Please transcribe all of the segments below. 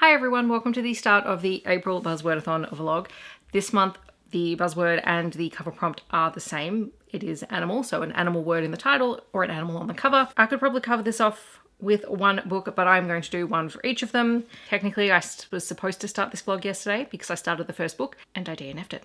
Hi everyone, welcome to the start of the April Buzzwordathon vlog. This month the buzzword and the cover prompt are the same. It is animal, so an animal word in the title or an animal on the cover. I could probably cover this off with one book, but I'm going to do one for each of them. Technically, I was supposed to start this vlog yesterday because I started the first book and I DNF'd it.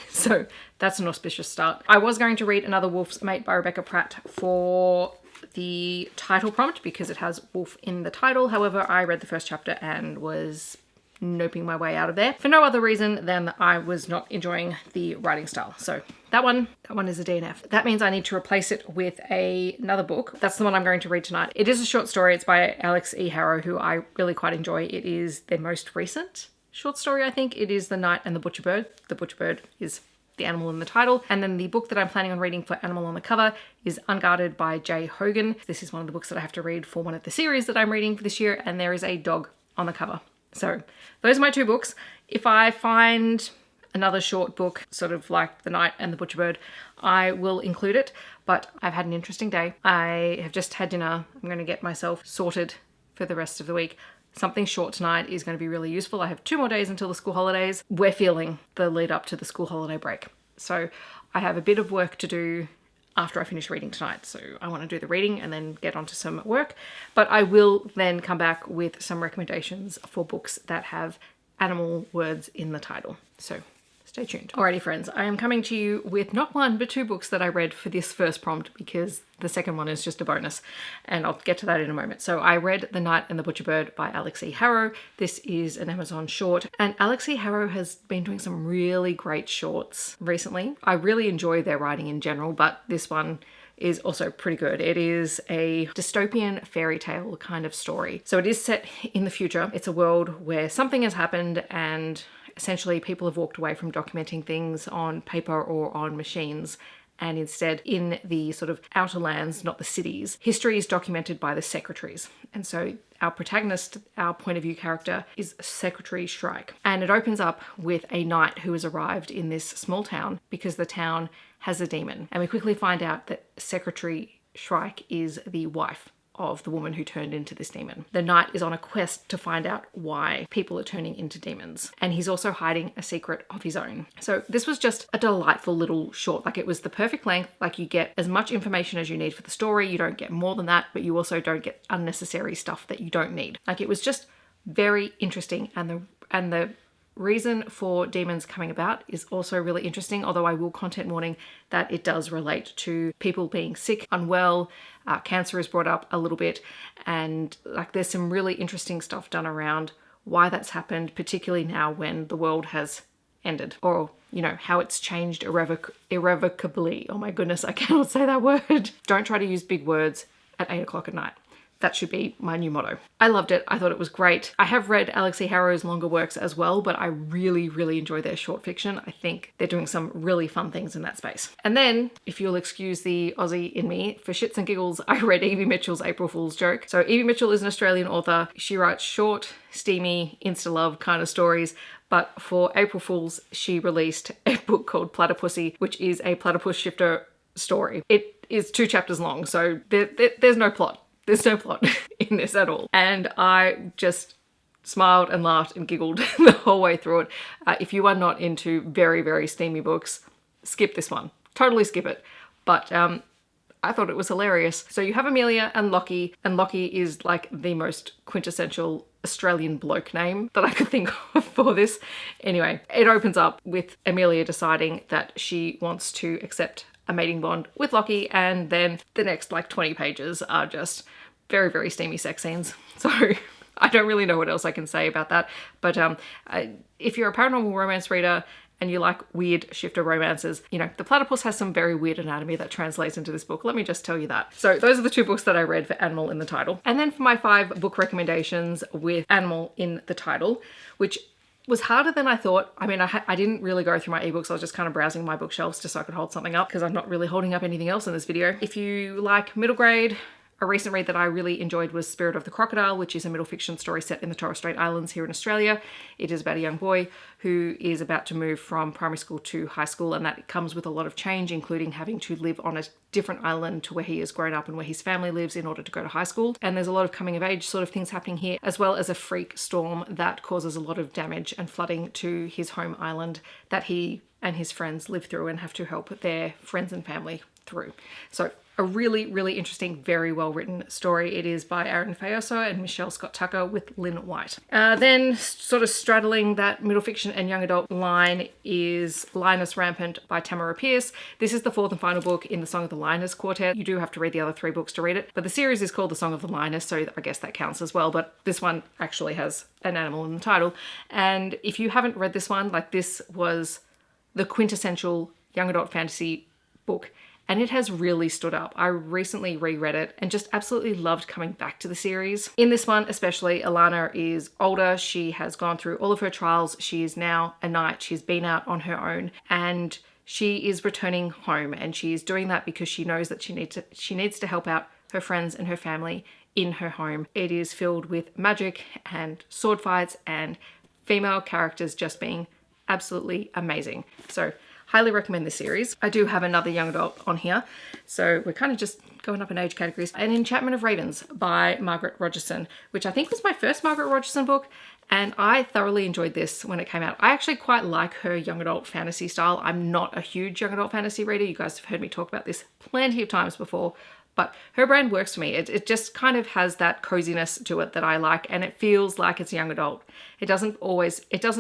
So that's an auspicious start. I was going to read Another Wolf's Mate by Rebecca Pratt for the title prompt because it has wolf in the title. However, I read the first chapter and was noping my way out of there for no other reason than I was not enjoying the writing style. So that one is a DNF. That means I need to replace it with another book. That's the one I'm going to read tonight. It is a short story. It's by Alix E. Harrow, who I really quite enjoy. It is their most recent short story, I think. It is The Knight and the Butcherbird. The Butcherbird is the animal in the title. And then the book that I'm planning on reading for animal on the cover is Unguarded by J. Hogan. This is one of the books that I have to read for one of the series that I'm reading for this year, and there is a dog on the cover. So those are my two books. If I find another short book, sort of like The Knight and the Butcherbird, I will include it. But I've had an interesting day. I have just had dinner. I'm going to get myself sorted for the rest of the week. Something short tonight is going to be really useful. I have 2 more days until the school holidays. We're feeling the lead up to the school holiday break. So I have a bit of work to do after I finish reading tonight. So I want to do the reading and then get onto some work. But I will then come back with some recommendations for books that have animal words in the title. So stay tuned. Alrighty friends, I am coming to you with not one but 2 books that I read for this first prompt because the second one is just a bonus and I'll get to that in a moment. So I read The Knight and the Butcherbird by Alix E. Harrow. This is an Amazon short and Alix E. Harrow has been doing some really great shorts recently. I really enjoy their writing in general, but this one is also pretty good. It is a dystopian fairy tale kind of story. So it is set in the future. It's a world where something has happened and essentially people have walked away from documenting things on paper or on machines, and instead in the sort of outer lands, not the cities, history is documented by the secretaries. And so our protagonist, our point of view character, is Secretary Shrike. And it opens up with a knight who has arrived in this small town because the town has a demon. And we quickly find out that Secretary Shrike is the wife of the woman who turned into this demon. The knight is on a quest to find out why people are turning into demons. And he's also hiding a secret of his own. So this was just a delightful little short. Like, it was the perfect length. Like, you get as much information as you need for the story. You don't get more than that, but you also don't get unnecessary stuff that you don't need. Like, it was just very interesting. And the reason for demons coming about is also really interesting, although I will content warning that it does relate to people being sick, unwell, cancer is brought up a little bit, and like there's some really interesting stuff done around why that's happened, particularly now when the world has ended, or you know, how it's changed irrevocably. Oh my goodness, I cannot say that word. Don't try to use big words at 8 o'clock at night. That should be my new motto. I loved it. I thought it was great. I have read Alix E. Harrow's longer works as well, but I really, really enjoy their short fiction. I think they're doing some really fun things in that space. And then, if you'll excuse the Aussie in me, for shits and giggles, I read Evie Mitchell's April Fool's Joke. So Evie Mitchell is an Australian author. She writes short, steamy, insta-love kind of stories. But for April Fool's, she released a book called Platypussy, which is a platypus shifter story. It is 2 chapters long, so there's no plot. There's no plot in this at all. And I just smiled and laughed and giggled the whole way through it. If you are not into very, very steamy books, skip this one. Totally skip it. But I thought it was hilarious. So you have Amelia and Lockie is like the most quintessential Australian bloke name that I could think of for this. Anyway, it opens up with Amelia deciding that she wants to accept a mating bond with Lockie, and then the next like 20 pages are just very, very steamy sex scenes. So I don't really know what else I can say about that. But if you're a paranormal romance reader and you like weird shifter romances, you know, the platypus has some very weird anatomy that translates into this book. Let me just tell you that. So those are the 2 books that I read for animal in the title. And then for my 5 book recommendations with animal in the title, which was harder than I thought. I mean, I didn't really go through my ebooks. I was just kind of browsing my bookshelves just so I could hold something up because I'm not really holding up anything else in this video. If you like middle grade A recent read that I really enjoyed was Spirit of the Crocodile, which is a middle fiction story set in the Torres Strait Islands here in Australia. It is about a young boy who is about to move from primary school to high school, and that comes with a lot of change, including having to live on a different island to where he has grown up and where his family lives in order to go to high school. And there's a lot of coming of age sort of things happening here, as well as a freak storm that causes a lot of damage and flooding to his home island that he and his friends live through and have to help their friends and family through. So a really, really interesting, very well written story. It is by Aaron Fayoso and Michelle Scott Tucker with Lynn White. Then sort of straddling that middle fiction and young adult line is Lioness, Rampant by Tamora Pierce. This is the fourth and final book in the Song of the Lioness quartet. You do have to read the other 3 books to read it, but the series is called the Song of the Lioness, so I guess that counts as well, but this one actually has an animal in the title. And if you haven't read this one, like, this was the quintessential young adult fantasy book, and it has really stood up. I recently reread it and just absolutely loved coming back to the series. In this one especially, Ilona is older. She has gone through all of her trials. She is now a knight. She's been out on her own, and she is returning home, and she is doing that because she knows that she needs to help out her friends and her family in her home. It is filled with magic and sword fights and female characters just being absolutely amazing. So highly recommend this series. I do have another young adult on here, so we're kind of just going up in age categories. An Enchantment of Ravens by Margaret Rogerson, which I think was my first Margaret Rogerson book, and I thoroughly enjoyed this when it came out. I actually quite like her young adult fantasy style. I'm not a huge young adult fantasy reader. You guys have heard me talk about this plenty of times before, but her brand works for me. It just kind of has that coziness to it that I like, and it feels like it's young adult. It doesn't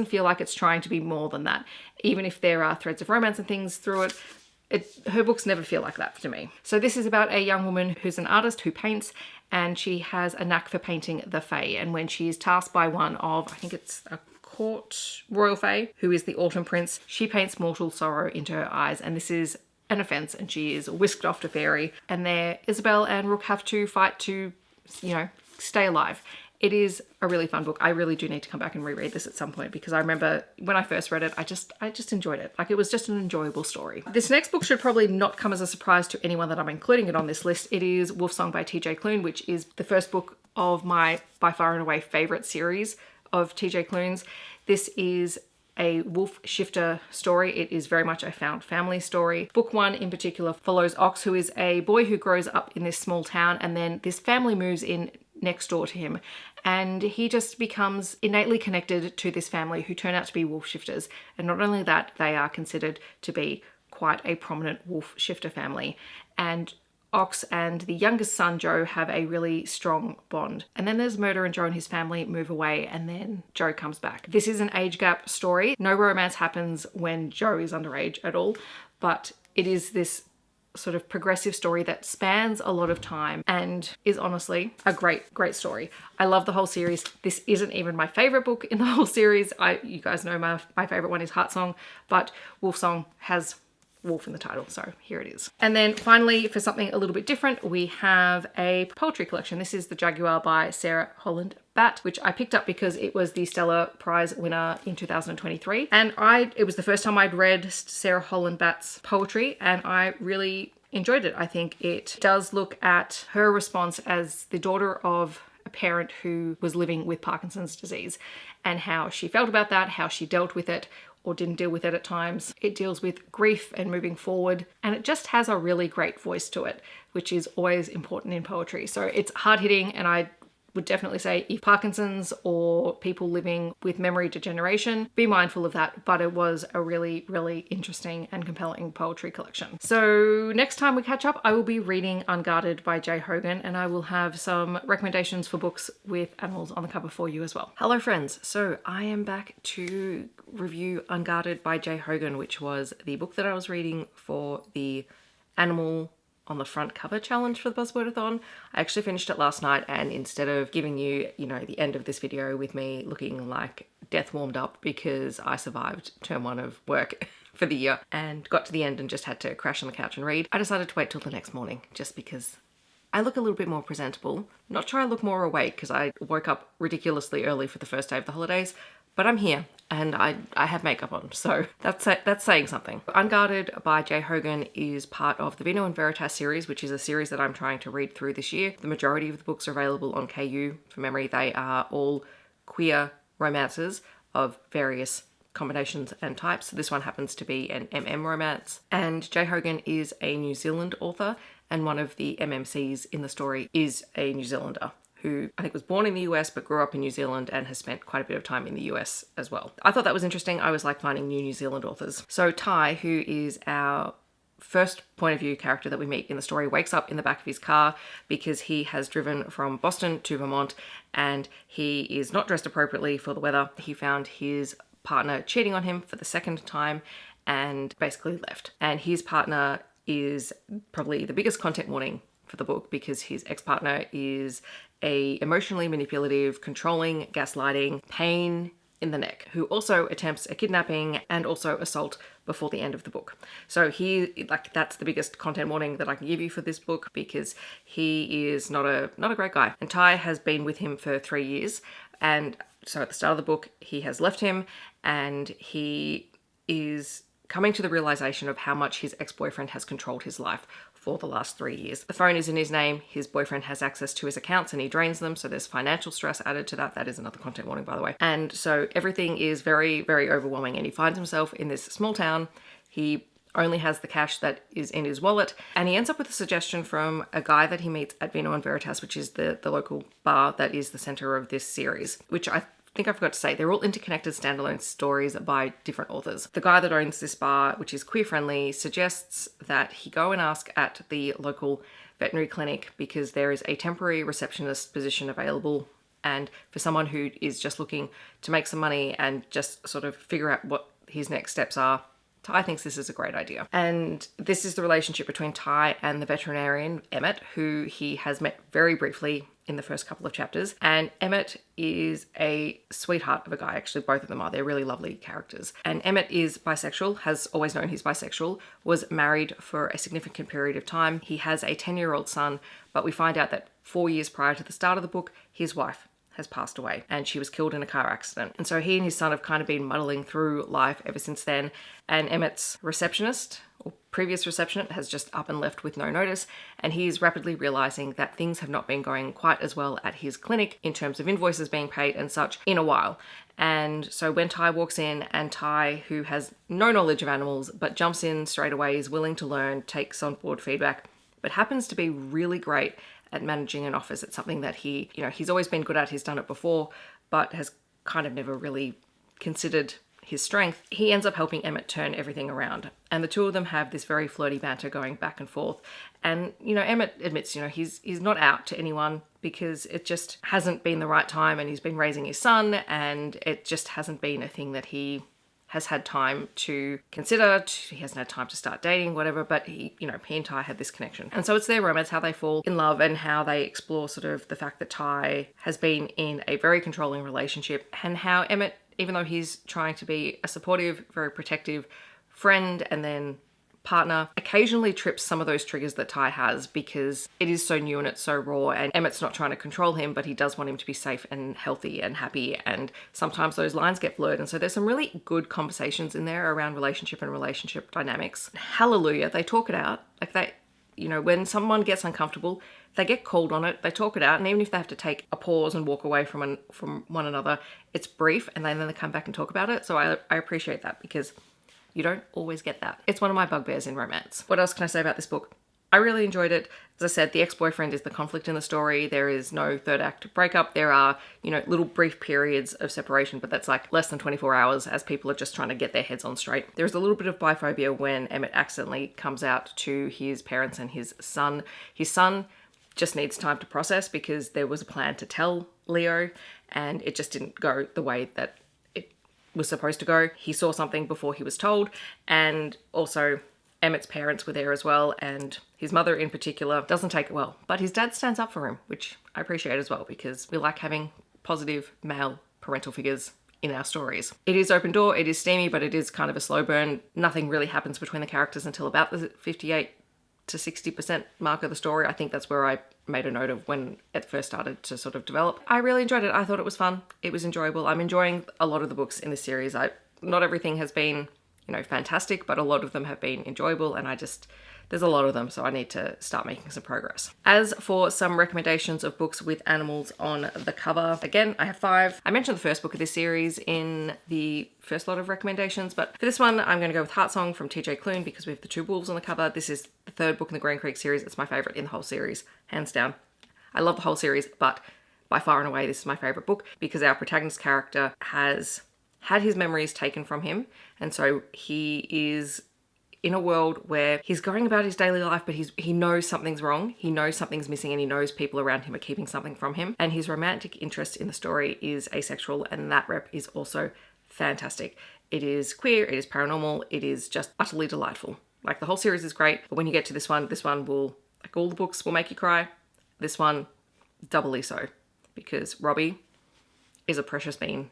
feel like it's trying to be more than that. Even if there are threads of romance and things through it, her books never feel like that to me. So this is about a young woman who's an artist who paints, and she has a knack for painting the Fae. And when she is tasked by one of, I think it's a court royal Fae, who is the Autumn Prince, she paints mortal sorrow into her eyes, and this is an offence, and she is whisked off to Fairy, and there Isabel and Rook have to fight to, you know, stay alive. It is a really fun book. I really do need to come back and reread this at some point, because I remember when I first read it, I just enjoyed it. Like, it was just an enjoyable story. This next book should probably not come as a surprise to anyone that I'm including it on this list. It is Wolfsong by TJ Klune, which is the first book of my by far and away favourite series of TJ Klune's. This is a wolf shifter story. It is very much a found family story. Book 1 in particular follows Ox, who is a boy who grows up in this small town, and then this family moves in next door to him, and he just becomes innately connected to this family who turn out to be wolf shifters. And not only that, they are considered to be quite a prominent wolf shifter family. And Ox and the youngest son, Joe, have a really strong bond. And then there's murder, and Joe and his family move away, and then Joe comes back. This is an age gap story. No romance happens when Joe is underage at all, but it is this sort of progressive story that spans a lot of time and is honestly a great story. I love the whole series. This isn't even my favorite book in the whole series. You guys know my favorite one is Heartsong, but Wolfsong has wolf in the title, so here it is. And then finally, for something a little bit different, we have a poetry collection. This is The Jaguar by Sarah Holland-Batt, which I picked up because it was the Stella Prize winner in 2023, and it was the first time I'd read Sarah Holland-Batt's poetry, and I really enjoyed it. I think it does look at her response as the daughter of a parent who was living with Parkinson's disease, and how she felt about that, how she dealt with it or didn't deal with it at times. It deals with grief and moving forward, and it just has a really great voice to it, which is always important in poetry. So it's hard-hitting, and I would definitely say if Parkinson's or people living with memory degeneration, be mindful of that. But it was a really, really interesting and compelling poetry collection. So next time we catch up, I will be reading Unguarded by J. Hogan, and I will have some recommendations for books with animals on the cover for you as well. Hello friends, so I am back to review Unguarded by J. Hogan, which was the book that I was reading for the animal on the front cover challenge for the Buzzwordathon. I actually finished it last night, and instead of giving you, the end of this video with me looking like death warmed up because I survived term 1 of work for the year and got to the end and just had to crash on the couch and read, I decided to wait till the next morning just because I look a little bit more presentable. Not sure I look more awake because I woke up ridiculously early for the first day of the holidays, but I'm here and I have makeup on, so that's saying something. Unguarded by J. Hogan is part of the Vino and Veritas series, which is a series that I'm trying to read through this year. The majority of the books are available on KU. From memory, they are all queer romances of various combinations and types. So this one happens to be an romance. And J. Hogan is a New Zealand author, and one of the MMCs in the story is a New Zealander who I think was born in the US but grew up in New Zealand and has spent quite a bit of time in the US as well. I thought that was interesting. I always like finding New Zealand authors. So Ty, who is our first point of view character that we meet in the story, wakes up in the back of his car because he has driven from Boston to Vermont and he is not dressed appropriately for the weather. He found his partner cheating on him for the second time and basically left. And his partner is probably the biggest content warning for the book because his ex-partner is a emotionally manipulative, controlling, gaslighting, pain in the neck, who also attempts a kidnapping and also assault before the end of the book. So that's the biggest content warning that I can give you for this book because he is not a great guy. And Ty has been with him for 3 years, and so at the start of the book he has left him and he is coming to the realization of how much his ex-boyfriend has controlled his life for the last 3 years. The phone is in his name, his boyfriend has access to his accounts and he drains them, so there's financial stress added to that. That is another content warning, by the way. And so everything is very, very overwhelming and he finds himself in this small town. He only has the cash that is in his wallet, and he ends up with a suggestion from a guy that he meets at Vino and Veritas, which is the local bar that is the center of this series, which I think I forgot to say, they're all interconnected standalone stories by different authors. The guy that owns this bar, which is queer friendly, suggests that he go and ask at the local veterinary clinic because there is a temporary receptionist position available, and for someone who is just looking to make some money and just sort of figure out what his next steps are, Ty thinks this is a great idea. And this is the relationship between Ty and the veterinarian, Emmett, who he has met very briefly in the first couple of chapters. And Emmett is a sweetheart of a guy. Actually, both of them are. They're really lovely characters. And Emmett is bisexual, has always known he's bisexual, was married for a significant period of time. He has a 10-year-old son, but we find out that 4 years prior to the start of the book, his wife has passed away and she was killed in a car accident. And so he and his son have kind of been muddling through life ever since then. And Emmett's receptionist, or previous receptionist, has just up and left with no notice. And he is rapidly realizing that things have not been going quite as well at his clinic in terms of invoices being paid and such in a while. And so when Ty walks in, and Ty, who has no knowledge of animals, but jumps in straight away, is willing to learn, takes on board feedback, but happens to be really great at managing an office. It's something that he's always been good at. He's done it before, but has kind of never really considered his strength. He ends up helping Emmett turn everything around. And the two of them have this very flirty banter going back and forth. And, Emmett admits, he's not out to anyone because it just hasn't been the right time, and he's been raising his son and it just hasn't been a thing that he has had time to consider. He hasn't had time to start dating, whatever, but he and Ty had this connection. And so it's their romance, how they fall in love and how they explore sort of the fact that Ty has been in a very controlling relationship, and how Emmett, even though he's trying to be a supportive, very protective friend and then partner, occasionally trips some of those triggers that Ty has because it is so new and it's so raw, and Emmett's not trying to control him, but he does want him to be safe and healthy and happy, and sometimes those lines get blurred. And so there's some really good conversations in there around relationship and relationship dynamics. Hallelujah, they talk it out. Like when someone gets uncomfortable, they get called on it, they talk it out, and even if they have to take a pause and walk away from one another, it's brief, and then they come back and talk about it. So I appreciate that because you don't always get that. It's one of my bugbears in romance. What else can I say about this book? I really enjoyed it. As I said, the ex-boyfriend is the conflict in the story. There is no third act breakup. There are, little brief periods of separation, but that's like less than 24 hours as people are just trying to get their heads on straight. There's a little bit of biphobia when Emmett accidentally comes out to his parents and his son. His son just needs time to process because there was a plan to tell Leo and it just didn't go the way that was supposed to go. He saw something before he was told, and also Emmett's parents were there as well, and his mother in particular doesn't take it well, but his dad stands up for him, which I appreciate as well because we like having positive male parental figures in our stories. It is open door, it is steamy, but it is kind of a slow burn. Nothing really happens between the characters until about the 58 to 60% mark of the story. I think that's where I made a note of when it first started to sort of develop. I really enjoyed it. I thought it was fun. It was enjoyable. I'm enjoying a lot of the books in the series. Not everything has been, you know, fantastic, but a lot of them have been enjoyable, and there's a lot of them, so I need to start making some progress. As for some recommendations of books with animals on the cover, again, I have 5. I mentioned the first book of this series in the first lot of recommendations, but for this one, I'm going to go with Heartsong from TJ Klune because we have the 2 wolves on the cover. This is the 3rd book in the Green Creek series. It's my favourite in the whole series, hands down. I love the whole series, but by far and away, this is my favourite book because our protagonist character has had his memories taken from him, and so he is in a world where he's going about his daily life, but he knows something's wrong. He knows something's missing, and he knows people around him are keeping something from him. And his romantic interest in the story is asexual, and that rep is also fantastic. It is queer, it is paranormal, it is just utterly delightful. Like, the whole series is great, but when you get to this one will, like all the books, will make you cry. This one, doubly so, because Robbie is a precious bean,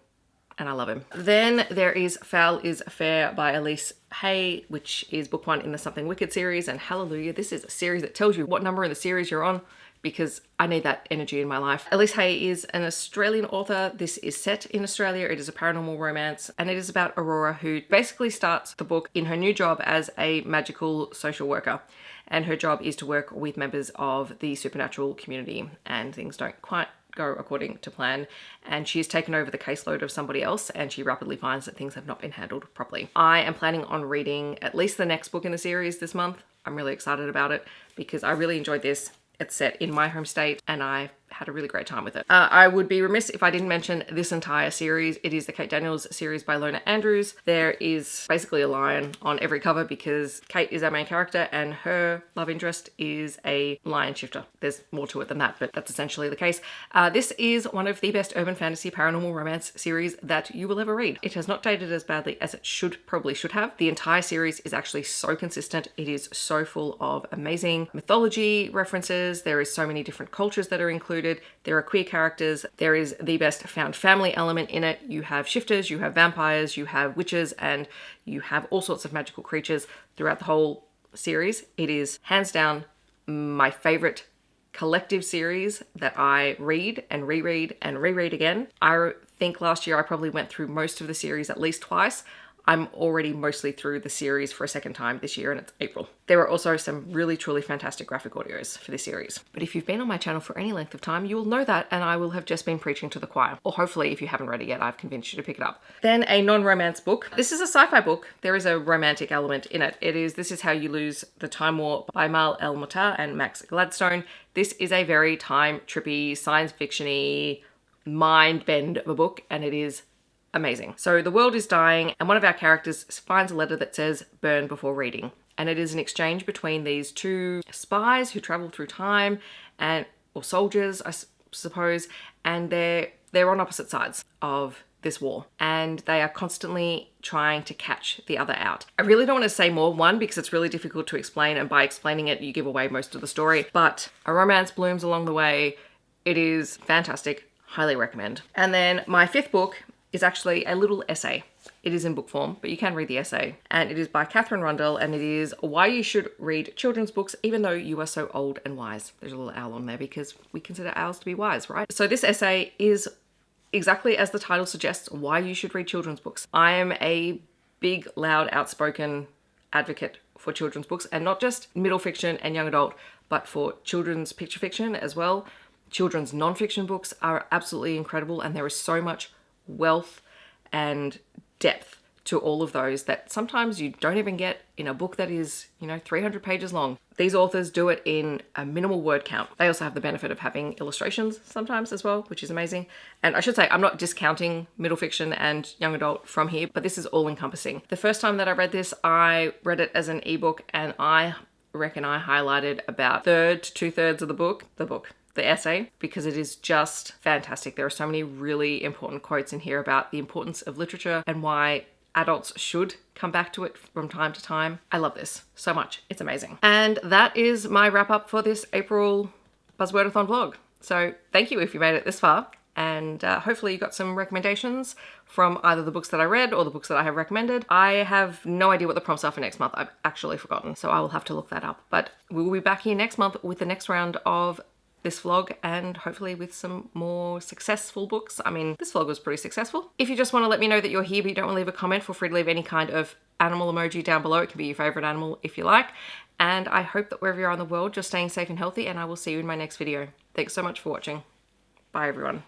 and I love him. Then there is Foul is Fair by Elisse Hay, which is book 1 in the Something Wicked series, and hallelujah, this is a series that tells you what number in the series you're on, because I need that energy in my life. Elisse Hay is an Australian author. This is set in Australia. It is a paranormal romance, and it is about Aurora, who basically starts the book in her new job as a magical social worker. And her job is to work with members of the supernatural community, and things don't quite go according to plan, and she's taken over the caseload of somebody else, and she rapidly finds that things have not been handled properly. I am planning on reading at least the next book in the series this month. I'm really excited about it because I really enjoyed this. It's set in my home state, and I had a really great time with it. I would be remiss if I didn't mention this entire series. It is the Kate Daniels series by Ilona Andrews. There is basically a lion on every cover because Kate is our main character and her love interest is a lion shifter. There's more to it than that, but that's essentially the case. This is one of the best urban fantasy paranormal romance series that you will ever read. It has not dated as badly as it probably should have. The entire series is actually so consistent. It is so full of amazing mythology references. There is so many different cultures that are included. There are queer characters. There is the best found family element in it. You have shifters, you have vampires, you have witches, and you have all sorts of magical creatures throughout the whole series. It is hands down my favorite collective series that I read and reread and reread again. I think last year I probably went through most of the series at least twice. I'm already mostly through the series for a second time this year, and it's April. There are also some really truly fantastic graphic audios for this series. But if you've been on my channel for any length of time, you will know that, and I will have just been preaching to the choir. Or hopefully, if you haven't read it yet, I've convinced you to pick it up. Then a non-romance book. This is a sci-fi book. There is a romantic element in it. This is How You Lose the Time War by Amal El-Mohtar and Max Gladstone. This is a very time-trippy, science fiction-y, mind bend of a book, and it is amazing. So the world is dying, and one of our characters finds a letter that says burn before reading. And it is an exchange between these 2 spies who travel through time, or soldiers, I suppose, and they're on opposite sides of this war, and they are constantly trying to catch the other out. I really don't want to say more, one, because it's really difficult to explain, and by explaining it, you give away most of the story, but a romance blooms along the way. It is fantastic. Highly recommend. And then my 5th book is actually a little essay. It is in book form, but you can read the essay. And it is by Katherine Rundell, and it is Why You Should Read Children's Books Even Though You Are So Old and Wise. There's a little owl on there because we consider owls to be wise, right? So this essay is exactly as the title suggests, why you should read children's books. I am a big, loud, outspoken advocate for children's books, and not just middle fiction and young adult, but for children's picture fiction as well. Children's non-fiction books are absolutely incredible, and there is so much wealth and depth to all of those that sometimes you don't even get in a book that is, 300 pages long. These authors do it in a minimal word count. They also have the benefit of having illustrations sometimes as well, which is amazing. And I should say, I'm not discounting middle fiction and young adult from here, but this is all encompassing. The first time that I read this, I read it as an ebook, and I reckon I highlighted about 1/3 to 2/3 of the essay, because it is just fantastic. There are so many really important quotes in here about the importance of literature and why adults should come back to it from time to time. I love this so much. It's amazing. And that is my wrap up for this April Buzzwordathon vlog. So thank you if you made it this far. And hopefully you got some recommendations from either the books that I read or the books that I have recommended. I have no idea what the prompts are for next month. I've actually forgotten, so I will have to look that up. But we will be back here next month with the next round of this vlog, and hopefully with some more successful books. I mean, this vlog was pretty successful. If you just want to let me know that you're here but you don't want to leave a comment, feel free to leave any kind of animal emoji down below. It can be your favorite animal if you like. And I hope that wherever you are in the world, you're staying safe and healthy, and I will see you in my next video. Thanks so much for watching. Bye everyone.